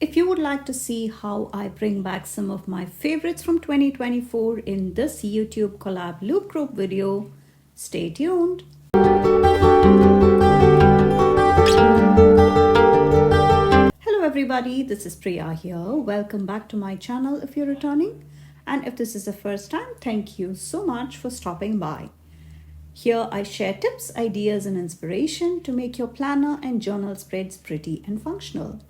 If you would like to see how I bring back some of my favorites from 2024 in this YouTube collab loop group video, stay tuned. Hello everybody, this is Priya here. Welcome back to my channel if you're returning. And if this is the first time, thank you so much for stopping by. Here I share tips, ideas and inspiration to make your planner and journal spreads pretty and functional.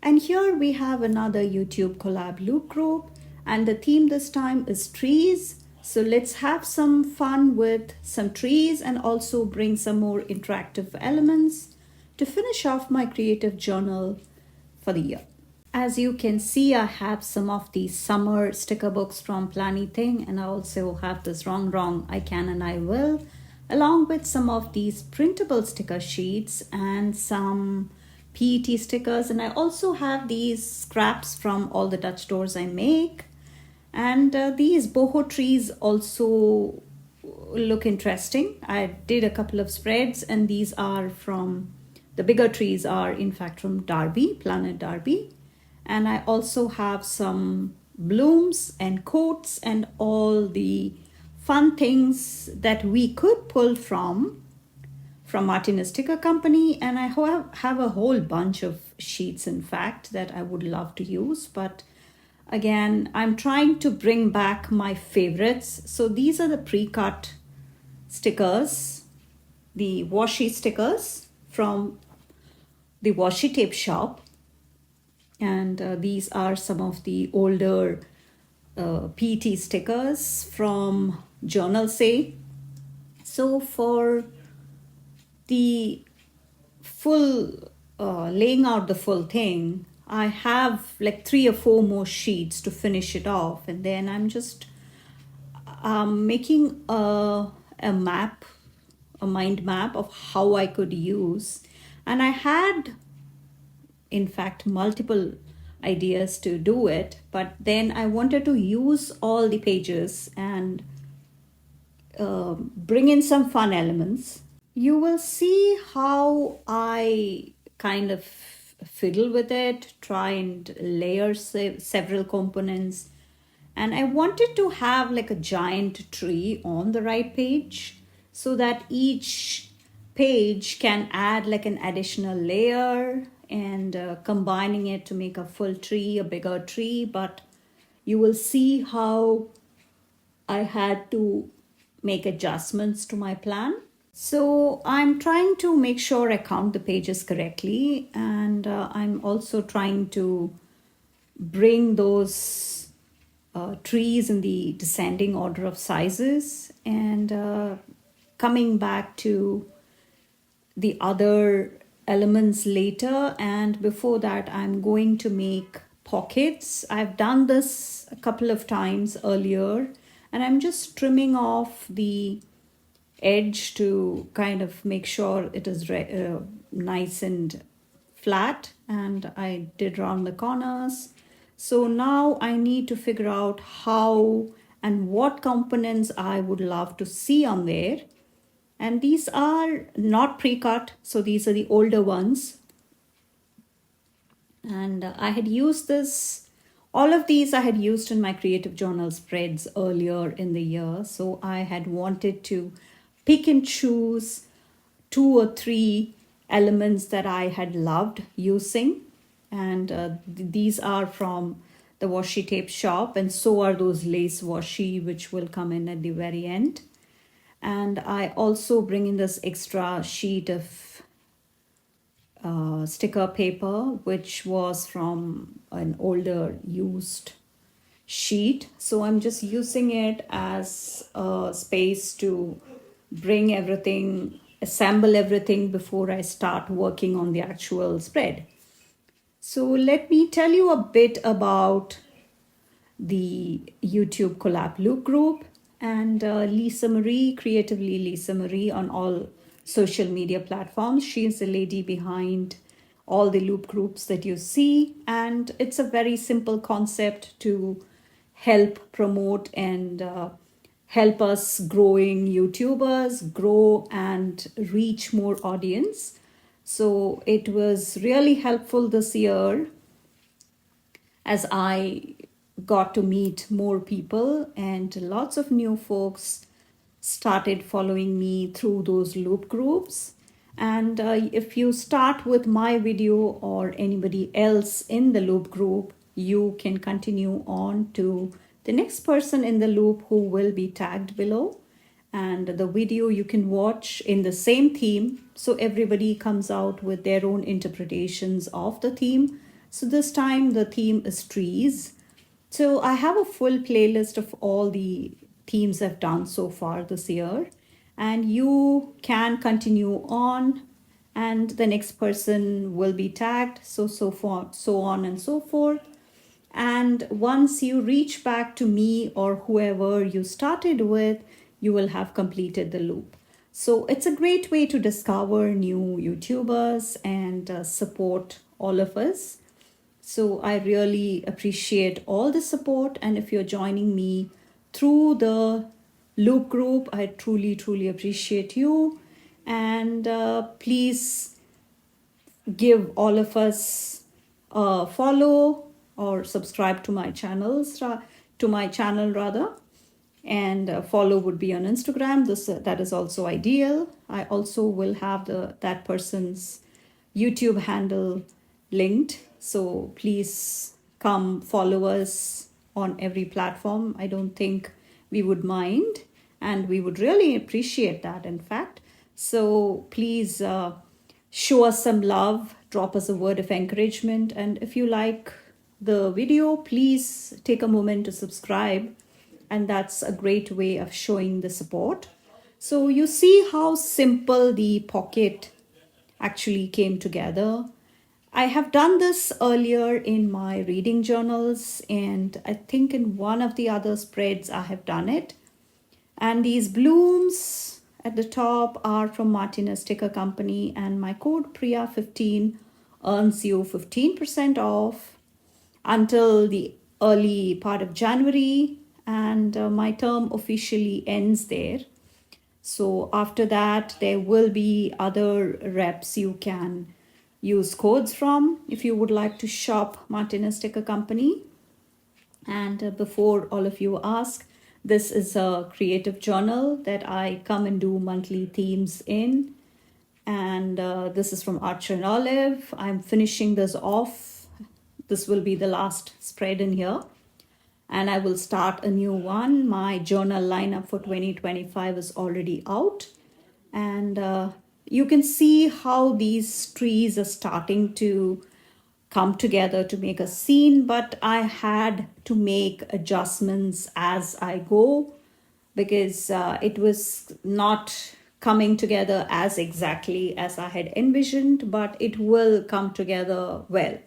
And here we have another YouTube collab loop group, and the theme this time is trees. So let's have some fun with some trees and also bring some more interactive elements to finish off my creative journal for the year. As you can see, I have some of these summer sticker books from Planything, and I also have this wrong, I can and I will, along with some of these printable sticker sheets and some PET stickers. And I also have these scraps from all the Dutch doors I make. And these boho trees also look interesting. I did a couple of spreads, and these are from, the bigger trees are in fact from Derby, Planet Derby. And I also have some blooms and quotes and all the fun things that we could pull from Martinez Sticker Company. And I have a whole bunch of sheets, in fact, that I would love to use. But again, I'm trying to bring back my favorites. So these are the pre-cut stickers, the washi stickers from the washi tape shop. And these are some of the older PET stickers from Journal Say. So for the full laying out the full thing, I have like 3 or 4 more sheets to finish it off, and then I'm just making a map, a mind map of how I could use. And I had in fact multiple ideas to do it, but then I wanted to use all the pages and bring in some fun elements. You will see how I kind of fiddle with it, try and layer several components. And I wanted to have like a giant tree on the right page so that each page can add like an additional layer and combining it to make a full tree, a bigger tree. But you will see how I had to make adjustments to my plan. So I'm trying to make sure I count the pages correctly, and I'm also trying to bring those trees in the descending order of sizes, and coming back to the other elements later. And before that, I'm going to make pockets. I've done this a couple of times earlier, and I'm just trimming off the edge to kind of make sure it is nice and flat, and I did round the corners. So now I need to figure out how and what components I would love to see on there. And these are not pre-cut, so these are the older ones. And I had used this, all of these I had used in my creative journal spreads earlier in the year. So I had wanted to pick and choose 2 or 3 elements that I had loved using. And these are from the washi tape shop, and so are those lace washi, which will come in at the very end. And I also bring in this extra sheet of sticker paper, which was from an older used sheet. So I'm just using it as a space to bring everything, assemble everything before I start working on the actual spread. So let me tell you a bit about the YouTube collab loop group. And Lisa Marie, Creatively Lisa Marie on all social media platforms. She is the lady behind all the loop groups that you see. And it's a very simple concept to help promote and help us growing YouTubers grow and reach more audience. So it was really helpful this year as I got to meet more people, and lots of new folks started following me through those loop groups. And if you start with my video or anybody else in the loop group, you can continue on to the next person in the loop who will be tagged below. And the video you can watch in the same theme. So everybody comes out with their own interpretations of the theme. So this time the theme is trees. So I have a full playlist of all the themes I've done so far this year, and you can continue on, and the next person will be tagged, so on and so forth. And once you reach back to me or whoever you started with, you will have completed the loop. So it's a great way to discover new YouTubers and support all of us. So I really appreciate all the support. And if you're joining me through the loop group, I truly, truly appreciate you. And please give all of us a follow or subscribe to my channel rather. And follow would be on Instagram. That is also ideal. I also will have that person's YouTube handle linked. So please come follow us on every platform. I don't think we would mind, and we would really appreciate that, in fact. So please show us some love, drop us a word of encouragement, and if you like the video, please take a moment to subscribe, and that's a great way of showing the support. So you see how simple the pocket actually came together. I have done this earlier in my reading journals, and I think in one of the other spreads I have done it. And these blooms at the top are from Martinez Sticker Company, and my code Priya15 earns you 15% off until the early part of January, and my term officially ends there. So after that, there will be other reps you can use codes from if you would like to shop Martinez Sticker Company. And before all of you ask, this is a creative journal that I come and do monthly themes in. And this is from Archer and Olive. I'm finishing this off. This will be the last spread in here. And I will start a new one. My journal lineup for 2025 is already out. And you can see how these trees are starting to come together to make a scene, but I had to make adjustments as I go because it was not coming together as exactly as I had envisioned, but it will come together well.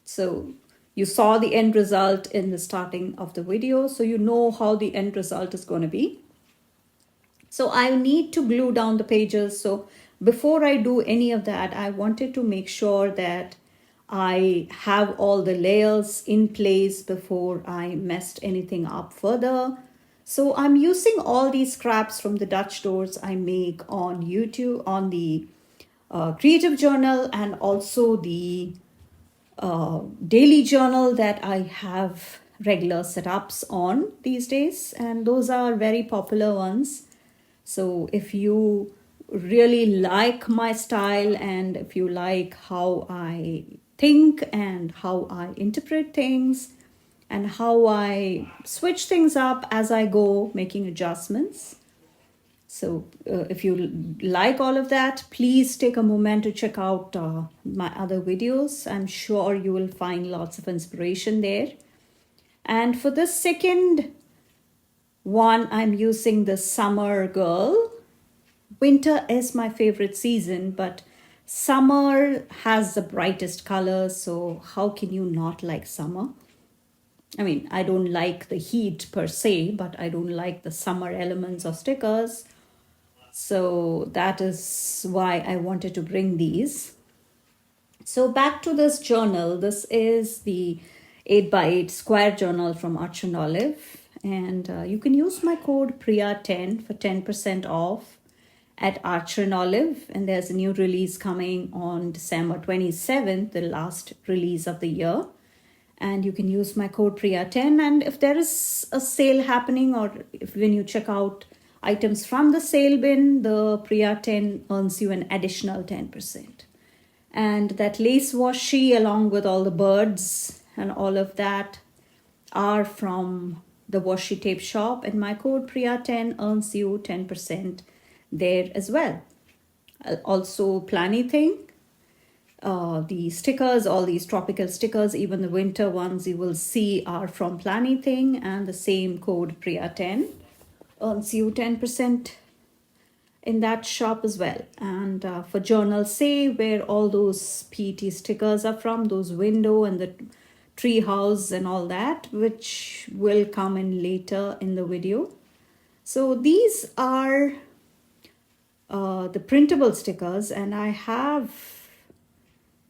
So you saw the end result in the starting of the video, so you know how the end result is going to be. So I need to glue down the pages. So before I do any of that, I wanted to make sure that I have all the layers in place before I messed anything up further. So I'm using all these scraps from the Dutch doors I make on YouTube, on the creative journal, and also the daily journal that I have regular setups on these days. And those are very popular ones. So if you really like my style and if you like how I think and how I interpret things and how I switch things up as I go, making adjustments. So if you like all of that, please take a moment to check out my other videos. I'm sure you will find lots of inspiration there. And for this second one, I'm using the Summer Girl. Winter is my favorite season, but summer has the brightest colors, so how can you not like summer? I mean, I don't like the heat per se, but I don't like the summer elements of stickers. So that is why I wanted to bring these. So back to this journal. This is the 8x8 square journal from Arch and Olive. And you can use my code Priya10 for 10% off at Archer and Olive. And there's a new release coming on December 27th, the last release of the year. and you can use my code Priya10. And if there is a sale happening, or if when you check out items from the sale bin, the Priya10 earns you an additional 10%. And that lace washi along with all the birds and all of that are from the washi tape shop, and my code Priya10 earns you 10% there as well. Also planny thing, the stickers, all these tropical stickers, even the winter ones you will see are from Planny Thing, and the same code Priya10 earns you 10% in that shop as well. And for Journal Say, where all those PET stickers are from, those window and the tree house and all that, which will come in later in the video. So these are the printable stickers, and I have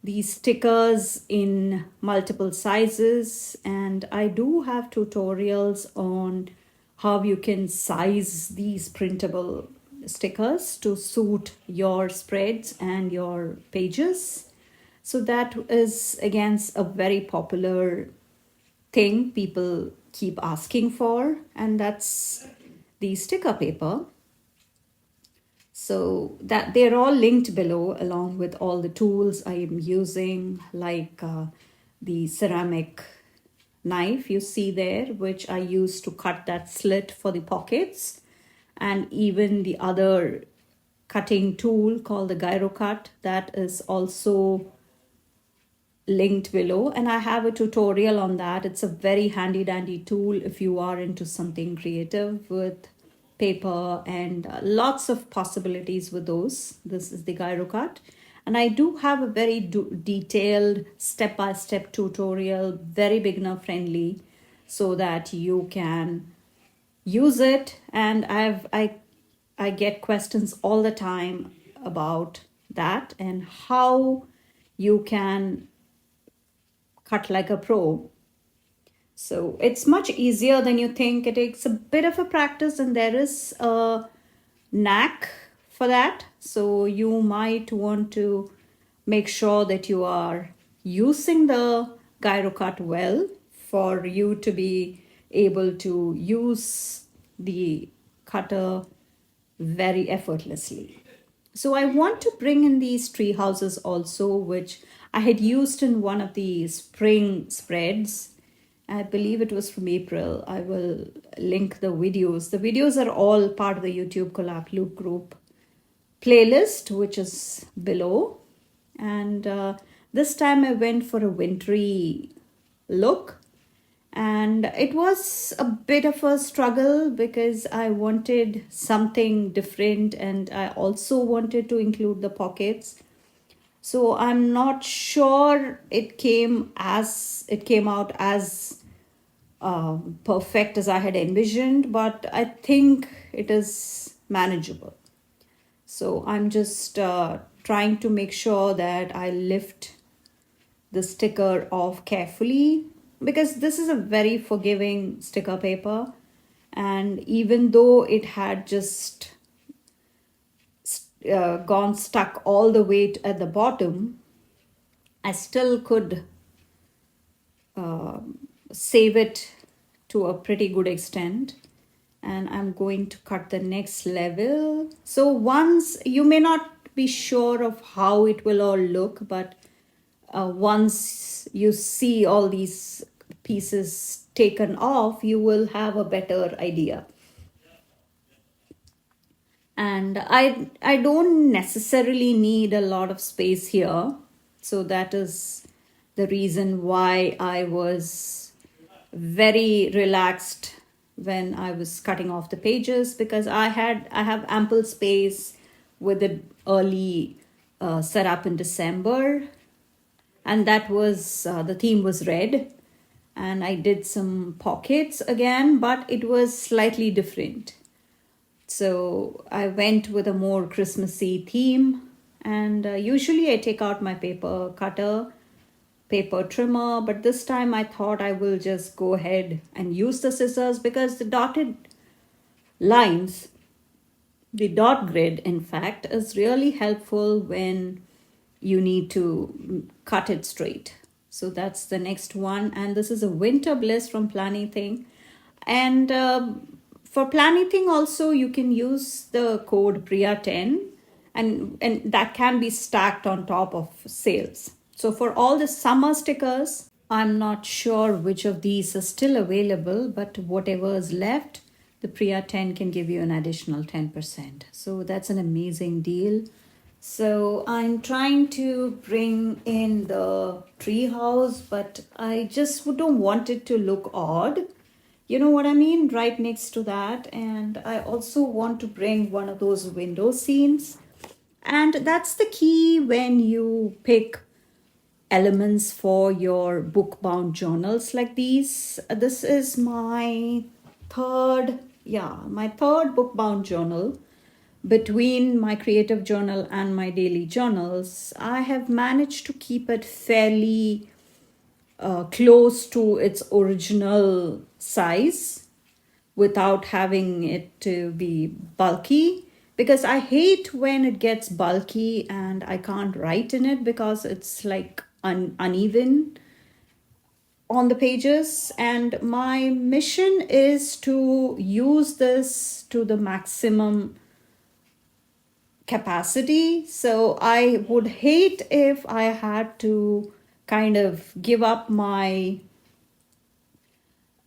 these stickers in multiple sizes, and I do have tutorials on how you can size these printable stickers to suit your spreads and your pages. So that is again a very popular thing people keep asking for, and that's the sticker paper. So that they're all linked below, along with all the tools I am using, like the ceramic knife you see there, which I use to cut that slit for the pockets, and even the other cutting tool called the gyro cut, that is also linked below, and I have a tutorial on that. It's a very handy dandy tool if you are into something creative with paper, and lots of possibilities with those. This is the gyro cut, and I do have a very detailed step-by-step tutorial, very beginner friendly, so that you can use it. And I get questions all the time about that and how you can cut like a pro. So it's much easier than you think. It takes a bit of a practice, and there is a knack for that. So you might want to make sure that you are using the gyro cut well for you to be able to use the cutter very effortlessly. So I want to bring in these tree houses also, which I had used in one of the spring spreads. I believe it was from April. I will link the videos. The videos are all part of the YouTube Collab Loop group playlist, which is below. And this time I went for a wintry look. And it was a bit of a struggle because I wanted something different, and I also wanted to include the pockets. So I'm not sure it came out as perfect as I had envisioned, but I think it is manageable. So I'm just trying to make sure that I lift the sticker off carefully, because this is a very forgiving sticker paper, and even though it had just gone stuck all the way at the bottom, I still could save it to a pretty good extent. And I'm going to cut the next level. So once, you may not be sure of how it will all look, but once you see all these pieces taken off, you will have a better idea. And I don't necessarily need a lot of space here. So that is the reason why I was very relaxed when I was cutting off the pages, because I have ample space with the early setup in December, and that was the theme was red, and I did some pockets again, but it was slightly different. So I went with a more Christmassy theme, and usually I take out my paper cutter, paper trimmer, but this time I thought I will just go ahead and use the scissors, because the dotted lines, the dot grid in fact, is really helpful when you need to cut it straight. So that's the next one. And this is a winter bliss from Planny Thing. And for Planny Thing also, you can use the code Priya10, and that can be stacked on top of sales. So for all the summer stickers, I'm not sure which of these are still available, but whatever is left, the Priya 10 can give you an additional 10%. So that's an amazing deal. So I'm trying to bring in the tree house, but I just don't want it to look odd. You know what I mean? Right next to that. And I also want to bring one of those window scenes. And that's the key when you pick elements for your book bound journals like these. This is my third book bound journal. Between my creative journal and my daily journals, I have managed to keep it fairly close to its original size without having it to be bulky, because I hate when it gets bulky and I can't write in it because it's like uneven on the pages. And my mission is to use this to the maximum capacity. So I would hate if I had to kind of give up my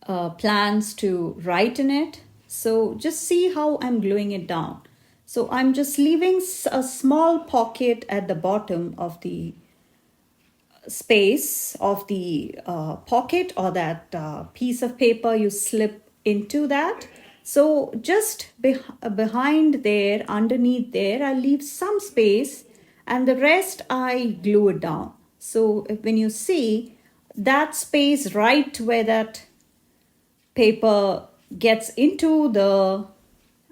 plans to write in it. So just see how I'm gluing it down. So I'm just leaving a small pocket at the bottom of the space of the pocket, or that piece of paper you slip into that. So just behind there, underneath there, I leave some space, and the rest I glue it down. So when you see that space right where that paper gets into the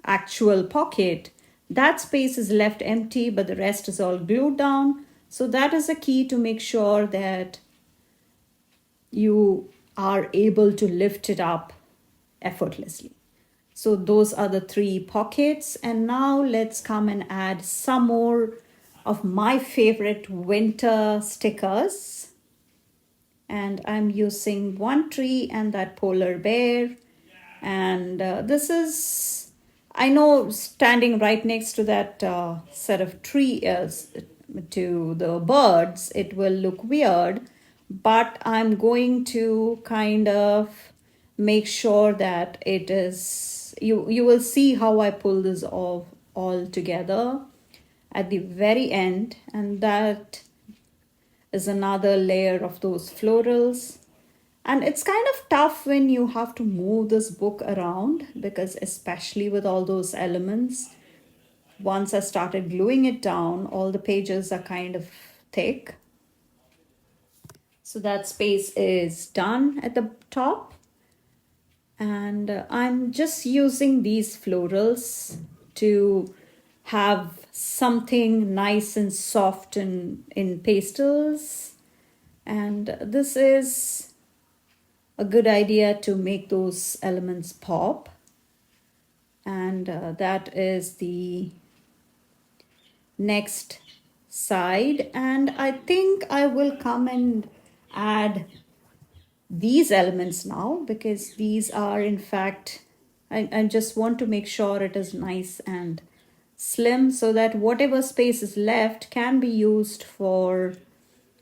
actual pocket, that space is left empty, but the rest is all glued down. So that is a key to make sure that you are able to lift it up effortlessly. So those are the 3 pockets. And now let's come and add some more of my favorite winter stickers. And I'm using one tree and that polar bear. And this is, I know, standing right next to that set of trees to the birds, it will look weird, but I'm going to kind of make sure that it is, you will see how I pull this all together at the very end. And that is another layer of those florals. And it's kind of tough when you have to move this book around, because especially with all those elements, once I started gluing it down, all the pages are kind of thick. So that space is done at the top. And I'm just using these florals to have something nice and soft in pastels. And this is a good idea to make those elements pop. And that is the next side. And I think I will come and add these elements now, because these are, in fact, I just want to make sure it is nice and slim, so that whatever space is left can be used for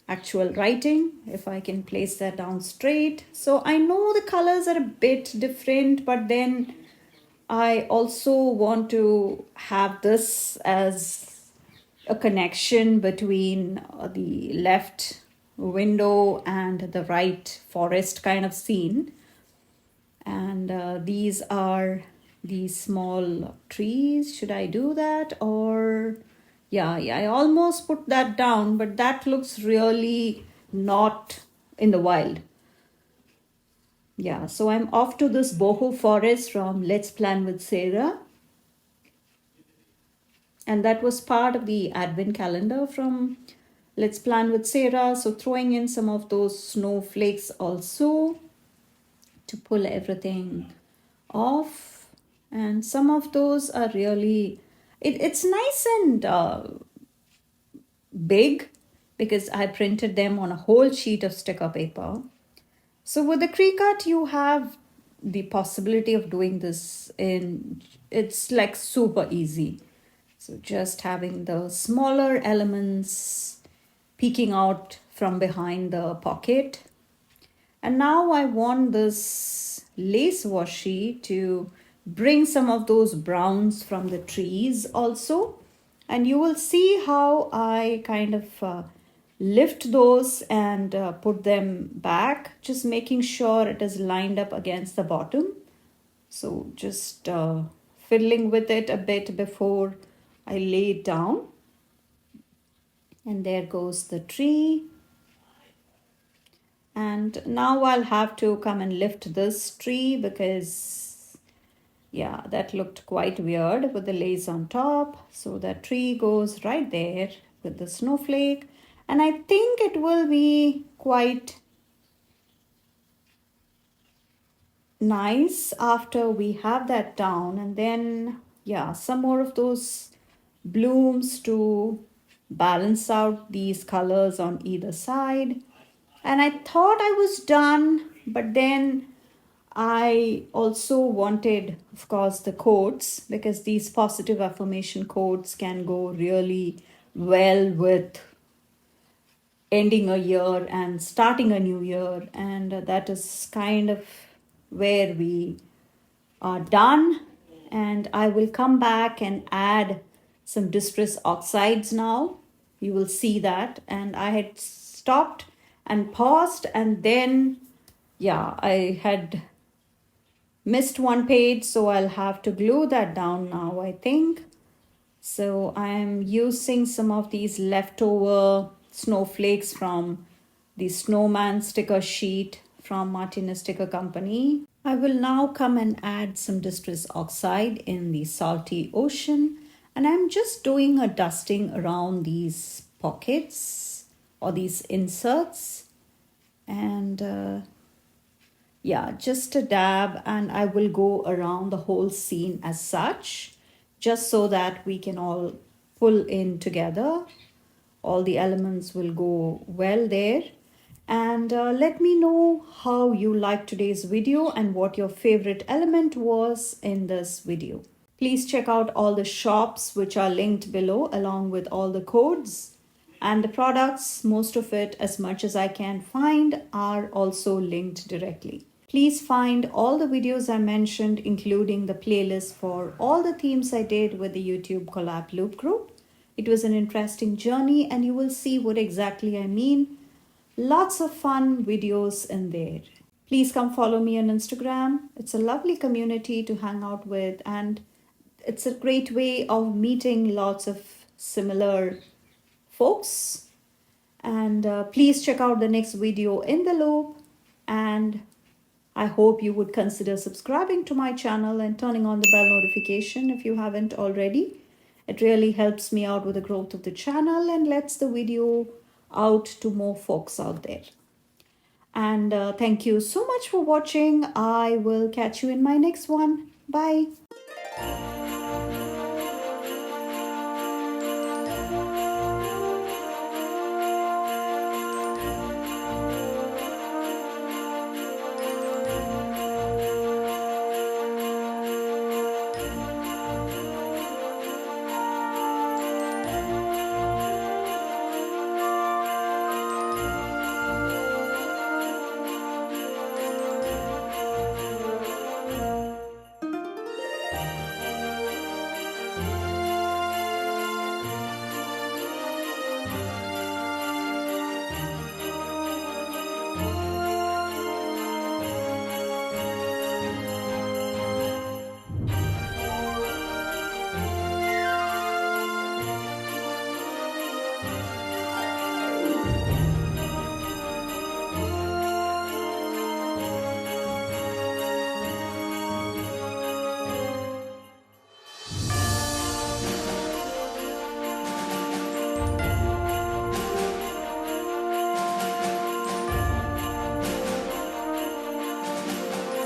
actual writing, if I can place that down straight. So I know the colors are a bit different, but then I also want to have this as a connection between the left window and the right forest kind of scene. And these are the small trees. Should I do that? Or yeah, I almost put that down, but that looks really not in the wild. Yeah, so I'm off to this boho forest from Let's Plan with Sarah. And that was part of the advent calendar from Let's Plan with Sarah. So throwing in some of those snowflakes also to pull everything off. And some of those are really, it's nice and big, because I printed them on a whole sheet of sticker paper. So with the Cricut, you have the possibility of doing this in, it's like super easy. So just having the smaller elements peeking out from behind the pocket. And now I want this lace washi to bring some of those browns from the trees also. And you will see how I kind of lift those and put them back, just making sure it is lined up against the bottom. So just fiddling with it a bit before I lay it down. And there goes the tree. And now I'll have to come and lift this tree because, yeah, that looked quite weird with the lace on top. So that tree goes right there with the snowflake. And I think it will be quite nice after we have that down. And then, yeah, some more of those blooms to balance out these colors on either side. And I thought I was done, but then I also wanted, of course, the quotes, because these positive affirmation quotes can go really well with ending a year and starting a new year. And that is kind of where we are done. And I will come back and add some distress oxides now. You will see that. And I had stopped and paused, and then, yeah, I had missed one page, so I'll have to glue that down now, I think. So I'm using some of these leftover snowflakes from the snowman sticker sheet from Martinez Sticker Company. I will now come and add some distress oxide in the salty ocean, and I'm just doing a dusting around these pockets or these inserts, and yeah, just a dab, and I will go around the whole scene as such, just so that we can all pull in together. All the elements will go well there. And let me know how you liked today's video and what your favorite element was in this video. Please check out all the shops which are linked below, along with all the codes and the products. Most of it, as much as I can find, are also linked directly. Please find all the videos I mentioned, including the playlist for all the themes I did with the YouTube collab loop group. It was an interesting journey, and you will see what exactly I mean. Lots of fun videos in there. Please come follow me on Instagram. It's a lovely community to hang out with, and it's a great way of meeting lots of similar folks. And please check out the next video in the loop, and I hope you would consider subscribing to my channel and turning on the bell notification if you haven't already. It really helps me out with the growth of the channel and lets the video out to more folks out there. And thank you so much for watching. I will catch you in my next one. Bye.